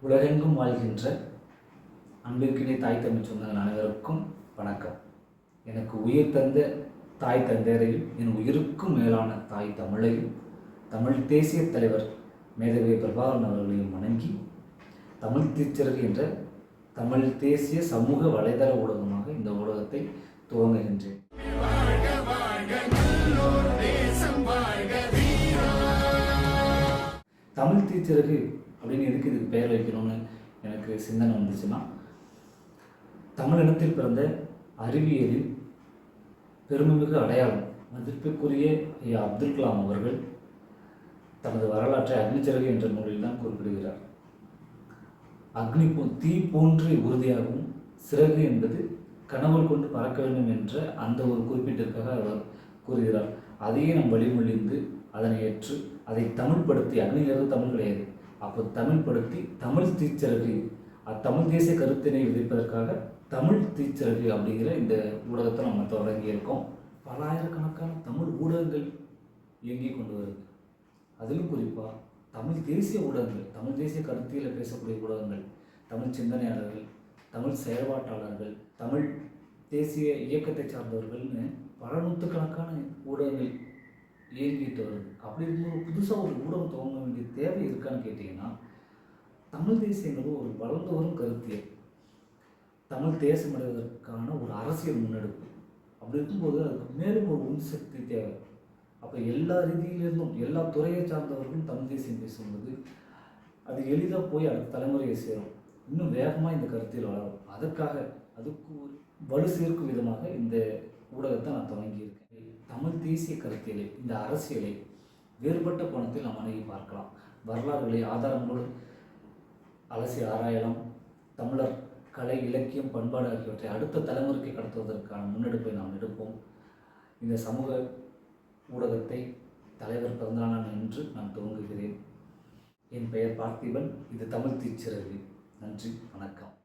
உலகெங்கும் வாழ்கின்ற அன்பிற்கினை தாய் தமிழ் சொந்தங்கள் அனைவருக்கும் வணக்கம். எனக்கு உயிர் தந்த தாய் தந்தையரையும் என் உயிருக்கும் மேலான தாய் தமிழையும் தமிழ் தேசிய தலைவர் மேதவி பிரபாகரன் அவர்களையும் வணங்கி தமிழ் தீச்சிறகு என்ற தமிழ் தேசிய சமூக வலைதள ஊடகமாக இந்த ஊடகத்தை துவங்குகின்றேன். தமிழ் தீச்சிறகு அப்படின்னு எதுக்கு இதுக்கு பெயர் வைக்கணும்னு எனக்கு சிந்தனை வந்துச்சுன்னா, தமிழினத்தில் பிறந்த அறிவியலில் பெருமைமிகு அடையாளம் மதிப்பிற்குரிய ஐயா அப்துல் கலாம் அவர்கள் தனது வரலாற்றை அக்னிச்சிறகு என்ற நூலில் தான் குறிப்பிடுகிறார். தீ போன்று உறுதியாகவும் சிறகு என்பது கனவுள் கொண்டு பறக்க வேண்டும் என்ற அந்த ஒரு குறிப்பிட்டிற்காக அவர் கூறுகிறார். அதையே நாம் வழிமொழிந்து அதனை ஏற்று அதை தமிழ்படுத்தி, அக்னிங்கிறது தமிழ் கிடையாது, அப்போ தமிழ்படுத்தி தமிழ் தீச்சிறகு, தமிழ் தேசிய கருத்தினை விதைப்பதற்காக தமிழ் தீச்சிறகு அப்படிங்கிற இந்த ஊடகத்தை நம்ம தொடங்கியிருக்கோம். பல ஆயிரக்கணக்கான தமிழ் ஊடகங்கள் இயங்கி கொண்டு வருது. அதிலும் குறிப்பாக தமிழ் தேசிய ஊடகங்கள், தமிழ் தேசிய கருத்தியில் பேசக்கூடிய ஊடகங்கள், தமிழ் சிந்தனையாளர்கள், தமிழ் செயல்பாட்டாளர்கள், தமிழ் தேசிய இயக்கத்தை சார்ந்தவர்கள்னு பல நூற்றுக்கணக்கான ஊடகங்கள் இயங்கிட்டு வருது. அப்படி இருக்கும்போது புதுசாக ஒரு ஊடகம் துவங்க வேண்டிய தேவை இருக்கான்னு கேட்டிங்கன்னா, தமிழ் தேசியங்கிறது ஒரு வளர்ந்து வரும் கருத்தியல், தமிழ் தேசம் அடைவதற்கான ஒரு அரசியல் முன்னெடுப்பு. அப்படி இருக்கும்போது அதுக்கு மேலும் ஒரு உந்து சக்தி தேவை. அப்போ எல்லா ரீதியிலிருந்தும் எல்லா துறையை சார்ந்தவர்களும் தமிழ் தேசியம் பேசும்போது அது எளிதாக போய் அடுத்த தலைமுறையை சேரும், இன்னும் வேகமாக இந்த கருத்தியல் வளரும். அதுக்காக அதுக்கு ஒரு வலு சேர்க்கும் விதமாக இந்த ஊடகத்தை நான் தொடங்கியிருக்கேன். தமிழ் தேசிய கருத்தியலை, இந்த அரசியலை வேறுபட்ட கோணத்தில் நாம் அணுகி பார்க்கலாம். வரலாறுகளை ஆதாரங்களோடு அலசி ஆராயலாம். தமிழர் கலை, இலக்கியம், பண்பாடு ஆகியவற்றை அடுத்த தலைமுறைக்கு கடத்துவதற்கான முன்னெடுப்பை நாம் எடுப்போம். இந்த சமூக ஊடகத்தை தலைவர் பிறந்தநாள் என்று நான் துவங்குகிறேன். என் பெயர் பார்த்திபன். இது தமிழ் தீச்சிறகு. நன்றி, வணக்கம்.